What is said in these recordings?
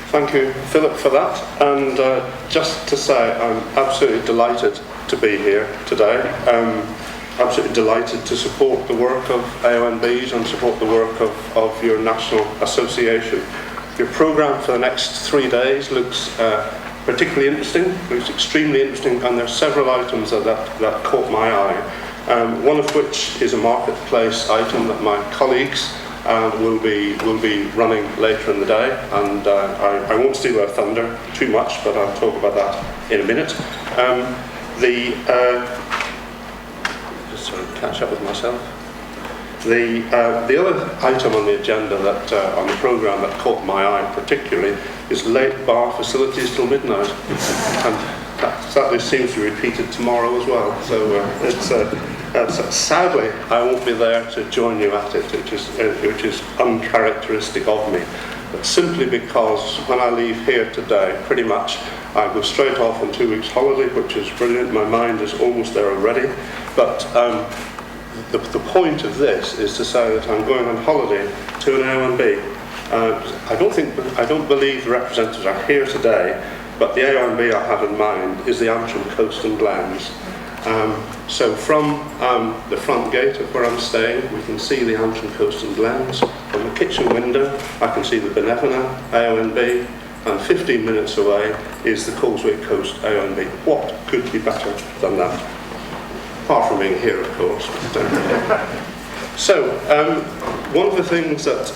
Thank you, Philip, for that. And just to say, I'm absolutely delighted to be here today. Absolutely delighted to support the work of AONBs and support the work of your national association. Your programme for the next 3 days looks particularly interesting, looks extremely interesting, and there are several items that caught my eye. One of which is a marketplace item that my colleagues will be running later in the day, and I won't steal their thunder too much, but I'll talk about that in a minute. Just sort of catch up with myself. The other item on the agenda that on the programme that caught my eye particularly is late bar facilities till midnight, and that sadly seems to be repeated tomorrow as well. So sadly, I won't be there to join you at it, which is uncharacteristic of me. But simply because when I leave here today, pretty much I go straight off on 2 weeks holiday, which is brilliant. My mind is almost there already. But the point of this is to say that I'm going on holiday to an AONB. I don't believe the representatives are here today, but the AONB I have in mind is the Antrim Coast and Glens. So from the front gate of where I'm staying, we can see the Antrim Coast and Glens. From the kitchen window, I can see the Benevena AONB, and 15 minutes away is the Causeway Coast AONB. What could be better than that? Apart from being here, of course. So, one of the things that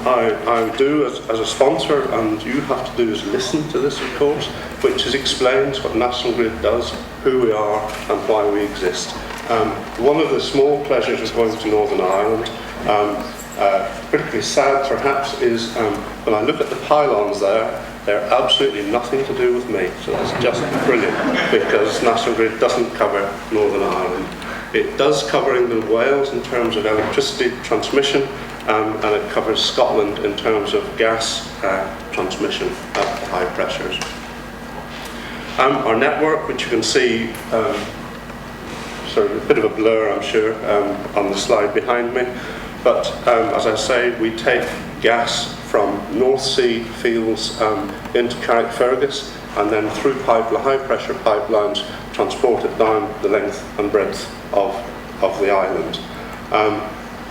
I do as a sponsor, and you have to do, is listen to this, of course, which explains what National Grid does, who we are, and why we exist. One of the small pleasures of going to Northern Ireland, particularly sad perhaps, is when I look at the pylons there, they're absolutely nothing to do with me. So that's just brilliant, because National Grid doesn't cover Northern Ireland. It does cover England and Wales in terms of electricity transmission, and it covers Scotland in terms of gas transmission at high pressures. Our network, which you can see, sort of a bit of a blur, I'm sure, on the slide behind me. But as I say, we take gas from North Sea fields into Carrickfergus, and then through high pressure pipelines, transport it down the length and breadth of the island.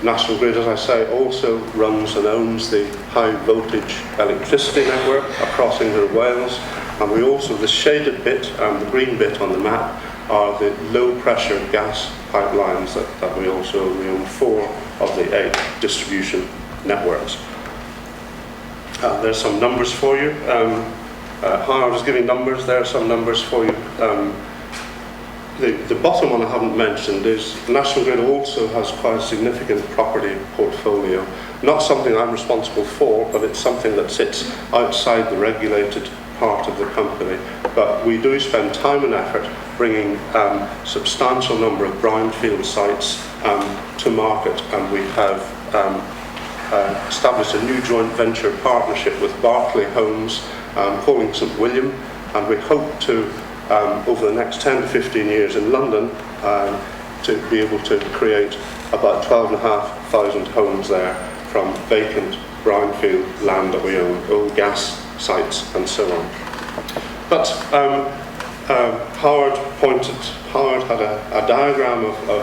National Grid, as I say, also runs and owns the high voltage electricity network across England and Wales, and we also, the shaded bit, the green bit on the map, are the low pressure gas pipelines that we also own. We own 4 of the 8 distribution networks. There's some numbers for you. Howard was giving numbers, there are some numbers for you. The bottom one I haven't mentioned is National Grid also has quite a significant property portfolio. Not something I'm responsible for, but it's something that sits outside the regulated part of the company. But we do spend time and effort bringing substantial number of brownfield sites to market, and we have established a new joint venture partnership with Berkeley Homes, calling St William, and we hope to, over the next 10 to 15 years in London, to be able to create about 12,500 homes there from vacant brownfield land that we own, old gas sites and so on. But Howard had a diagram of a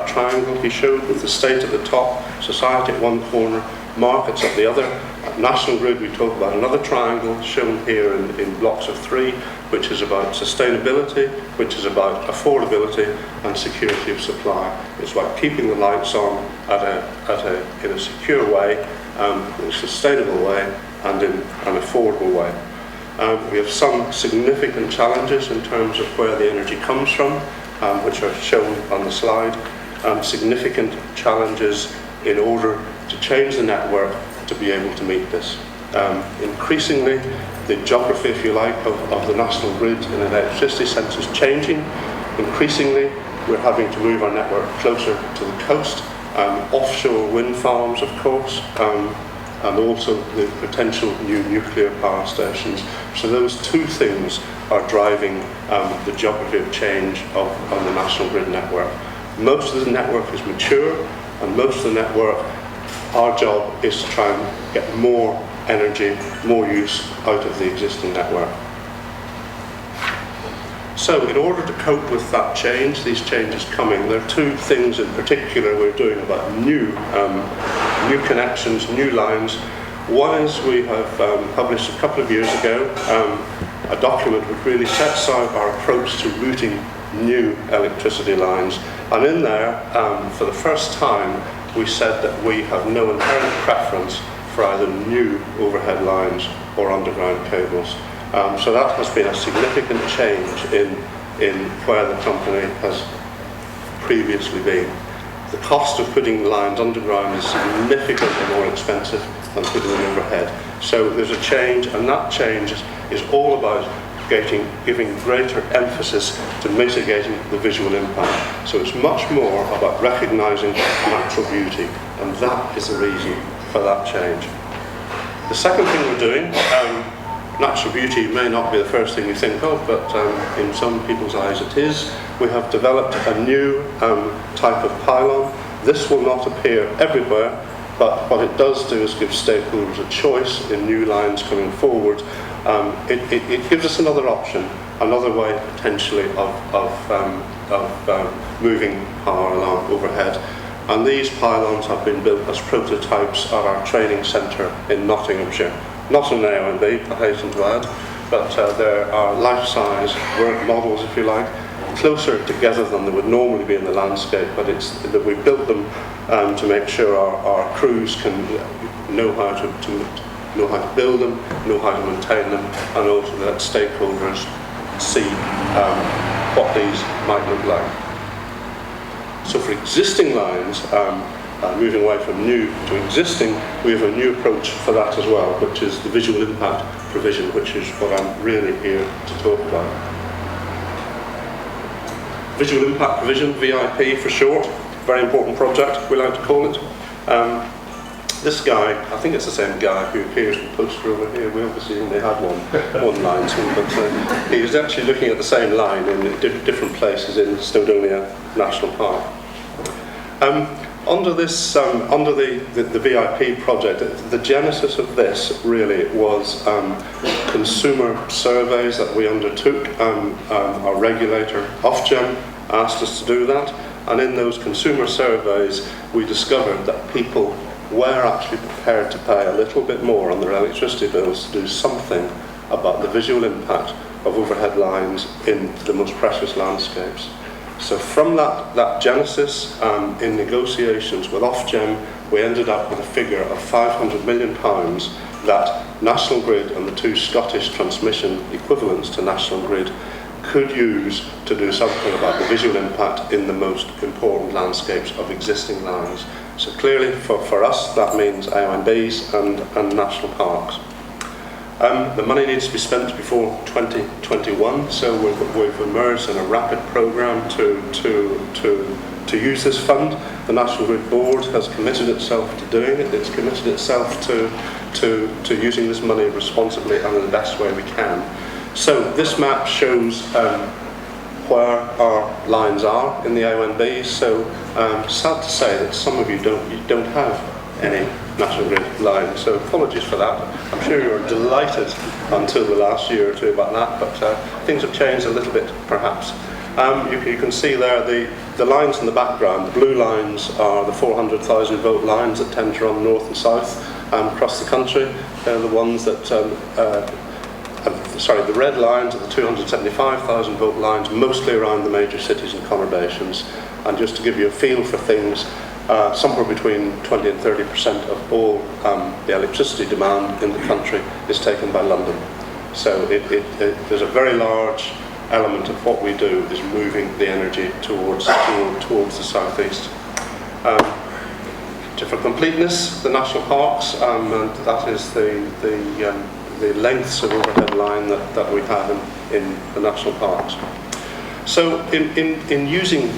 triangle he showed, with the state at the top, society at one corner, markets at the other. At National Grid we talk about another triangle shown here in blocks of 3, which is about sustainability, which is about affordability and security of supply. It's about keeping the lights on in a secure way, in a sustainable way, and in an affordable way. We have some significant challenges in terms of where the energy comes from, which are shown on the slide. Significant challenges in order to change the network to be able to meet this. Increasingly, the geography, if you like, of the National Grid in an electricity sense is changing. Increasingly, we're having to move our network closer to the coast, offshore wind farms, of course, and also the potential new nuclear power stations. So those 2 things are driving the geography of change on the National Grid network. Most of the network is mature, and most of the network, our job is to try and get more energy, more use out of the existing network. So in order to cope with that change, these changes coming, there are two things in particular we're doing about new connections, new lines. One is we have published a couple of years ago a document which really sets out our approach to routing new electricity lines. And in there, for the first time, we said that we have no inherent preference for either new overhead lines or underground cables. So that has been a significant change in where the company has previously been. The cost of putting lines underground is significantly more expensive than putting them overhead. So there's a change, and that change is all about giving greater emphasis to mitigating the visual impact. So it's much more about recognising natural beauty, and that is the reason for that change. The second thing we're doing, natural beauty may not be the first thing you think of, but in some people's eyes it is. We have developed a new type of pylon. This will not appear everywhere, but what it does do is give stakeholders a choice in new lines coming forward. It gives us another option, another way potentially of moving power along overhead. And these pylons have been built as prototypes at our training centre in Nottinghamshire. Not an AONB, I hasten to add, but there are life-size work models, if you like, closer together than they would normally be in the landscape, but it's that we built them to make sure our crews can know how to build them, know how to maintain them, and also that stakeholders see what these might look like. So for existing lines, moving away from new to existing, we have a new approach for that as well, which is the visual impact provision, which is what I'm really here to talk about. Visual impact provision, VIP for short, very important project, we like to call it. This guy, I think it's the same guy who appears in the poster over here. We obviously only had one line to him, but he was actually looking at the same line in different places in Snowdonia National Park. Under this, under the VIP project, the genesis of this really was consumer surveys that we undertook. Our regulator, Ofgem, asked us to do that, and in those consumer surveys, we discovered that people were actually prepared to pay a little bit more on their electricity bills to do something about the visual impact of overhead lines in the most precious landscapes. So from that genesis, in negotiations with Ofgem, we ended up with a figure of £500 million that National Grid and the two Scottish transmission equivalents to National Grid could use to do something about the visual impact in the most important landscapes of existing lines. So clearly for us that means AONBs and national parks. The money needs to be spent before 2021, so we've emerged in a rapid programme to use this fund. The National Grid Board has committed itself to doing it. It's committed itself to using this money responsibly and in the best way we can. So this map shows where our lines are in the AONBs. So sad to say that some of you don't have any National Grid lines, so apologies for that. I'm sure you were delighted until the last year or two about that, but things have changed a little bit perhaps. You can see there the lines in the background. The blue lines are the 400,000 volt lines that tend to run north and south across the country. They're the ones that the red lines are the 275,000 volt lines, mostly around the major cities and conurbations. And just to give you a feel for things, somewhere between 20 and 30% of all the electricity demand in the country is taken by London. So there's a very large element of what we do is moving the energy towards the southeast. For completeness, the national parks, and that is the lengths of overhead line that we have in the national parks. So in using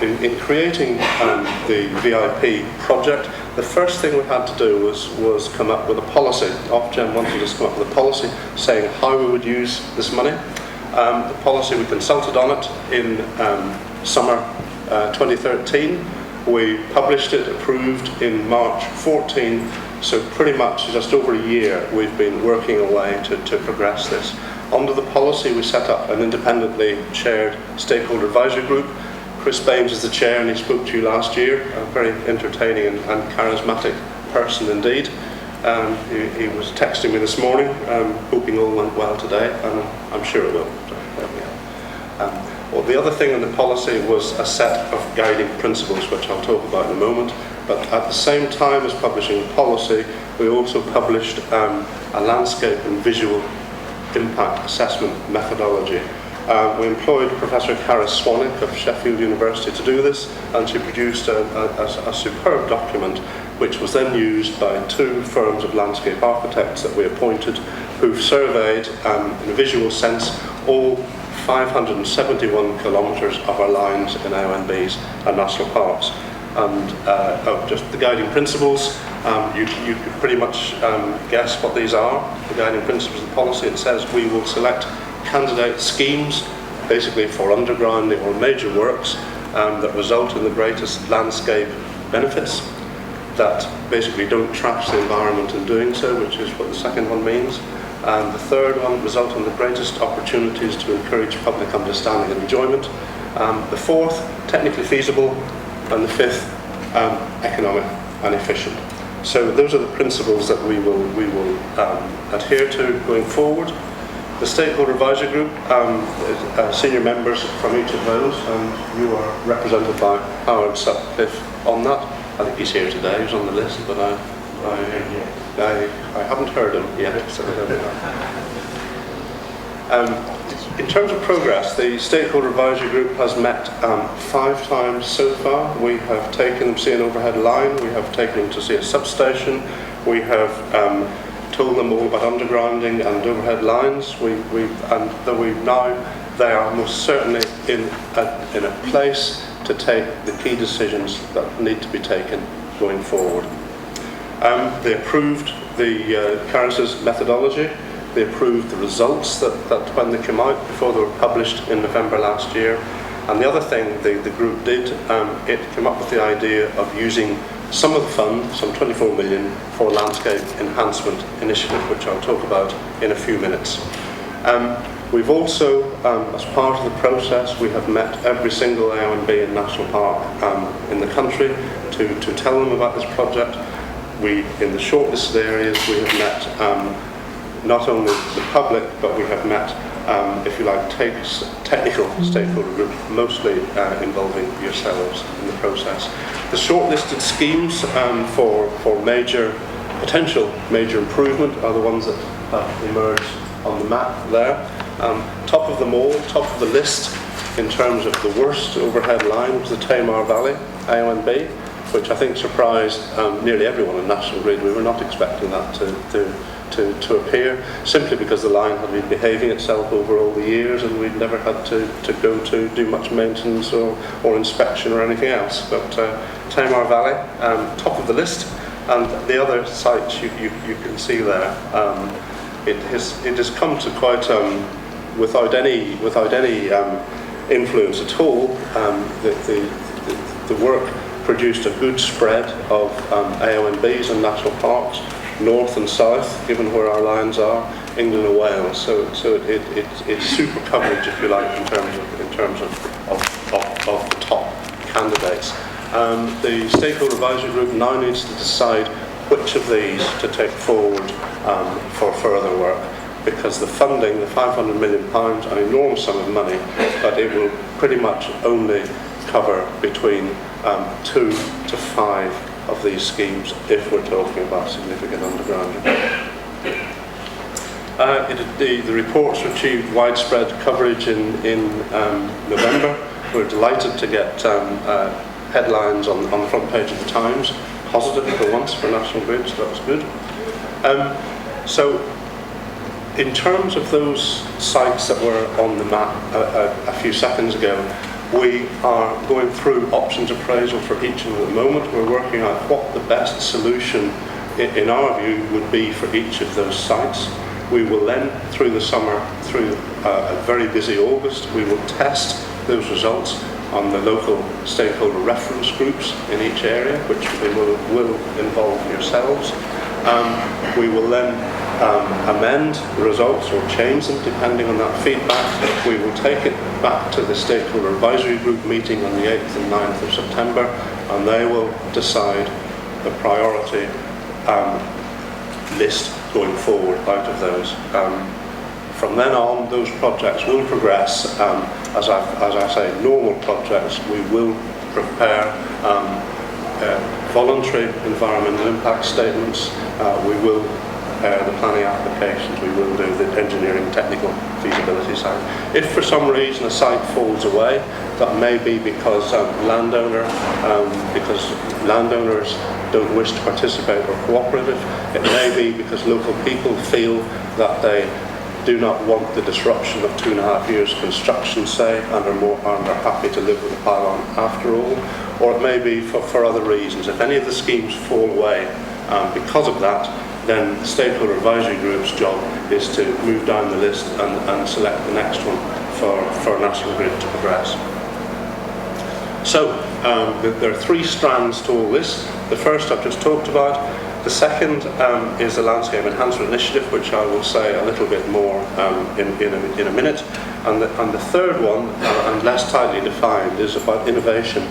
in creating the VIP project, the first thing we had to do was come up with a policy. Ofgem wanted us to come up with a policy saying how we would use this money. The policy, we consulted on it in summer 2013. We published it, approved in March 14, So pretty much just over a year we've been working away to progress this. Under the policy we set up an independently chaired stakeholder advisory group. Chris Baines is the chair and he spoke to you last year, a very entertaining and charismatic person indeed. He was texting me this morning, hoping all went well today, and I'm sure it will. So, there we go. Well, the other thing in the policy was a set of guiding principles, which I'll talk about in a moment. But at the same time as publishing the policy, we also published a landscape and visual impact assessment methodology. We employed Professor Cara Swanwick of Sheffield University to do this, and she produced a superb document which was then used by 2 firms of landscape architects that we appointed, who've surveyed, in a visual sense, all 571 kilometres of our lines in AONBs and national parks. And just the guiding principles, you could pretty much guess what these are. The guiding principles of the policy, it says we will select candidate schemes, basically for undergrounding or major works that result in the greatest landscape benefits, that basically don't trash the environment in doing so, which is what the second one means. And the third one, result in the greatest opportunities to encourage public understanding and enjoyment. The fourth, technically feasible. And the fifth, economic and efficient. So those are the principles that we will adhere to going forward. The Stakeholder Advisory Group, senior members from each of those, and you are represented by Howard Sutcliffe on that. I think he's here today, he's on the list, but I haven't heard him yet, so there we are. In terms of progress, the Stakeholder Advisory Group has met 5 times so far. We have taken them to see an overhead line, we have taken them to see a substation, we have told them all about undergrounding and overhead lines, and they are most certainly in a place to take the key decisions that need to be taken going forward. They approved the Caris's methodology. They approved the results that when they came out before they were published in November last year. And the other thing the group did, it came up with the idea of using some of the fund, some 24 million, for a landscape enhancement initiative, which I'll talk about in a few minutes. We've also, as part of the process, we have met every single AONB and national park in the country to tell them about this project. In the shortlisted areas, we have met not only the public, but we have met, if you like, technical stakeholder groups, mostly involving yourselves in the process. The shortlisted schemes for potential major improvement are the ones that have emerged on the map there. Top of them all, top of the list in terms of the worst overhead line was the Tamar Valley AONB, which I think surprised nearly everyone in National Grid. We were not expecting that to appear, simply because the line had been behaving itself over all the years and we'd never had to go to do much maintenance or inspection or anything else. But Tamar Valley, top of the list, and the other sites you can see there. It has come to quite, without any influence at all, the work produced a good spread of AONBs and national parks, north and south, given where our lines are, England and Wales. So it's super coverage, if you like, in terms of the top candidates. The Stakeholder Advisory Group now needs to decide which of these to take forward for further work, because the funding, the £500 million, an enormous sum of money, but it will pretty much only cover between 2 to 5 of these schemes if we're talking about significant undergrounding. The reports achieved widespread coverage in November. We're delighted to get headlines on the front page of the Times, positive for once for National Grid, so that was good. So in terms of those sites that were on the map a few seconds ago, we are going through options appraisal for each of them at the moment. We're working out what the best solution, in our view, would be for each of those sites. We will then, through the summer, through a very busy August, we will test those results on the local stakeholder reference groups in each area, which will involve yourselves. We will then amend the results or change them depending on that feedback. We will take it back to the Stakeholder Advisory Group meeting on the 8th and 9th of September, and they will decide the priority list going forward out of those. From then on, those projects will progress. As I say, normal projects, we will prepare voluntary environmental impact statements. We will prepare the planning applications. We will do the engineering technical feasibility side. If for some reason a site falls away, that may be because landowners don't wish to participate or cooperate. It may be because local people feel that they do not want the disruption of 2.5 years construction, say, and are happy to live with the pylon after all. Or it may be for other reasons. If any of the schemes fall away because of that, then the Stakeholder Advisory Group's job is to move down the list and select the next one for National Grid to progress. So there are 3 strands to all this. The first I've just talked about. The second is the Landscape Enhancement Initiative, which I will say a little bit more in a minute. And the third one, and less tightly defined, is about innovation.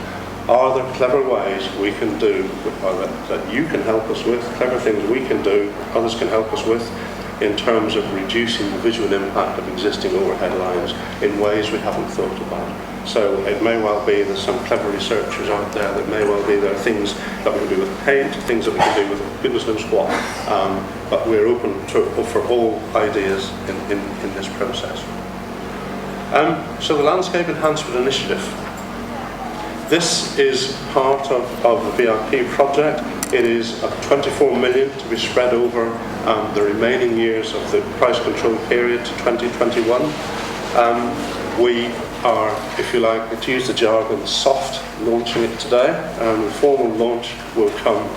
Are there clever ways we can do, that you can help us with, clever things we can do, others can help us with, in terms of reducing the visual impact of existing overhead lines in ways we haven't thought about? So it may well be there's some clever researchers out there, that may well be there are things that we can do with paint, things that we can do with goodness knows what, but we're open for all ideas in this process. So the Landscape Enhancement Initiative. This is part of the VIP project. It is 24 million to be spread over the remaining years of the price control period to 2021. We are, if you like, to use the jargon, soft launching it today. The formal launch will come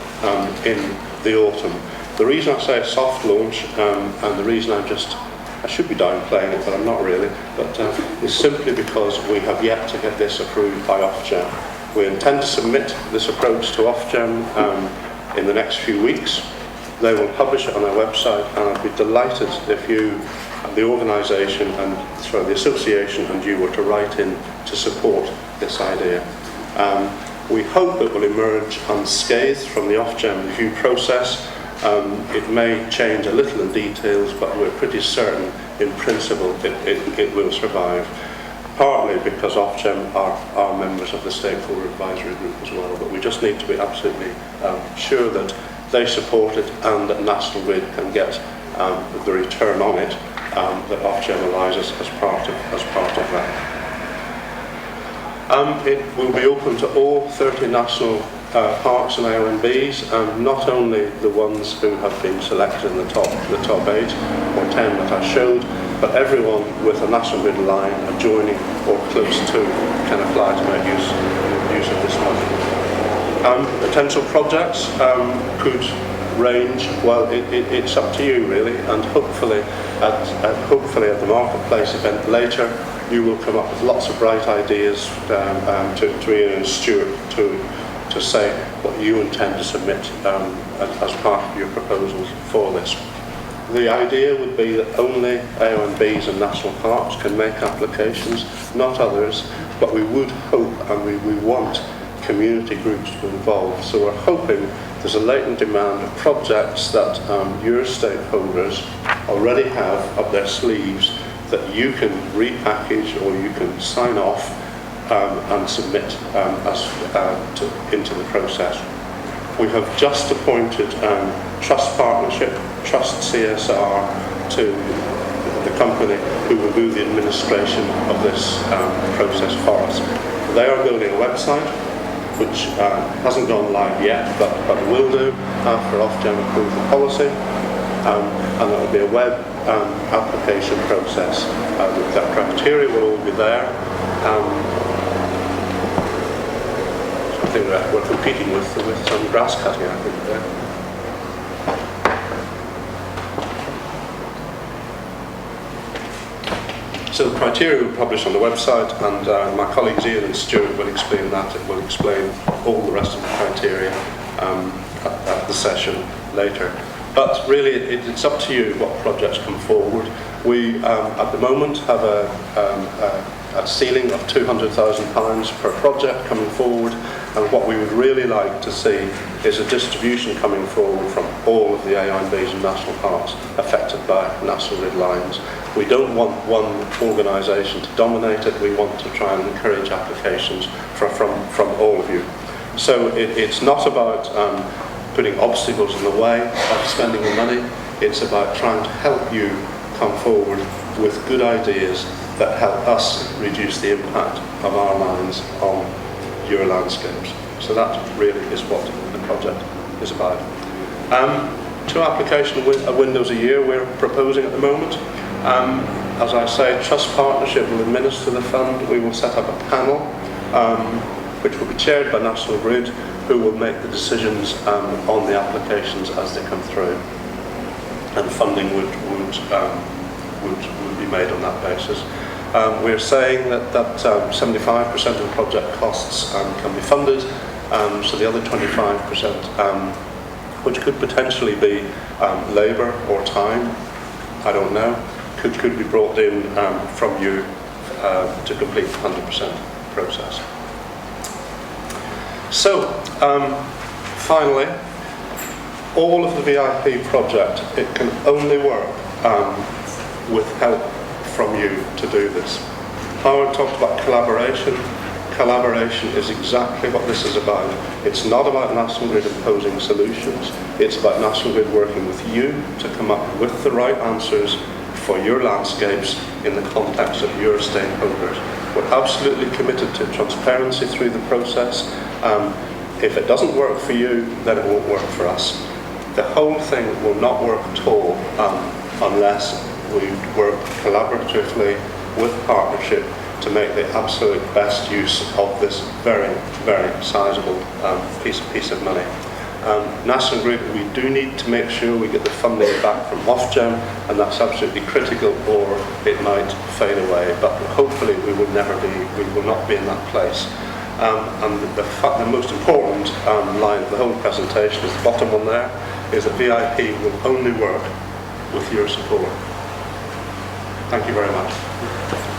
in the autumn. The reason I say soft launch, and the reason I should be downplaying it, but I'm not really, but is simply because we have yet to get this approved by Ofgem. We intend to submit this approach to Ofgem in the next few weeks. They will publish it on their website, and I'd be delighted if you, the organisation and the association, and you were to write in to support this idea. We hope it will emerge unscathed from the Ofgem review process. It may change a little in details, but we're pretty certain in principle it will survive. Partly because Ofgem are members of the Stakeholder Advisory Group as well, but we just need to be absolutely sure that they support it and that National Grid can get the return on it that Ofgem allows us as part of that. It will be open to all 30 national parks and AONBs, not only the ones who have been selected in the top 8 or 10 that I showed, but everyone with a National Grid line adjoining or close to can apply to make use of this money. Potential projects could range, well, it's up to you really, and hopefully at the marketplace event later you will come up with lots of bright ideas to Ian and Stuart to say what you intend to submit as part of your proposals for this. The idea would be that only AONBs and national parks can make applications, not others, but we would hope and we want community groups to be involved. So we're hoping there's a latent demand of projects that your stakeholders already have up their sleeves that you can repackage or you can sign off and submit into the process. We have just appointed Trust Partnership, Trust CSR, to the company who will do the administration of this process for us. They are building a website which hasn't gone live yet, but will do after Ofgem approves the policy, and there will be a web application process. The criteria will all be there. I think that we're competing with some grass cutting, I think, there. So the criteria will be published on the website, and my colleagues Ian and Stuart will explain that. It will explain all the rest of the criteria at the session later. But really, it's up to you what projects come forward. We, at the moment, have a ceiling of £200,000 per project coming forward, and what we would really like to see is a distribution coming forward from all of the A&Bs and national parks affected by National Grid lines. We don't want one organisation to dominate it. We want to try and encourage applications from all of you. So it's not about putting obstacles in the way of spending the money. It's about trying to help you come forward with good ideas that help us reduce the impact of our lines on your landscapes. So that really is what the project is about. 2 application windows a year we're proposing at the moment. As I say, Trust Partnership will administer the fund. We will set up a panel which will be chaired by National Grid, who will make the decisions on the applications as they come through. And funding would be made on that basis. We're saying that 75% of the project costs can be funded, so the other 25%, which could potentially be labour or time, I don't know, could be brought in from you to complete the 100% process. So, finally, all of the VIP project, it can only work with help from you to do this. Howard talked about collaboration. Collaboration is exactly what this is about. It's not about National Grid imposing solutions. It's about National Grid working with you to come up with the right answers for your landscapes in the context of your stakeholders. We're absolutely committed to transparency through the process. If it doesn't work for you, then it won't work for us. The whole thing will not work at all unless we work collaboratively with partnership to make the absolute best use of this very, very sizable piece of money. National Grid, we do need to make sure we get the funding back from Ofgem, and that's absolutely critical, or it might fade away. But hopefully we will not be in that place. And the most important line of the whole presentation is the bottom one there, is that VIP will only work with your support. Thank you very much.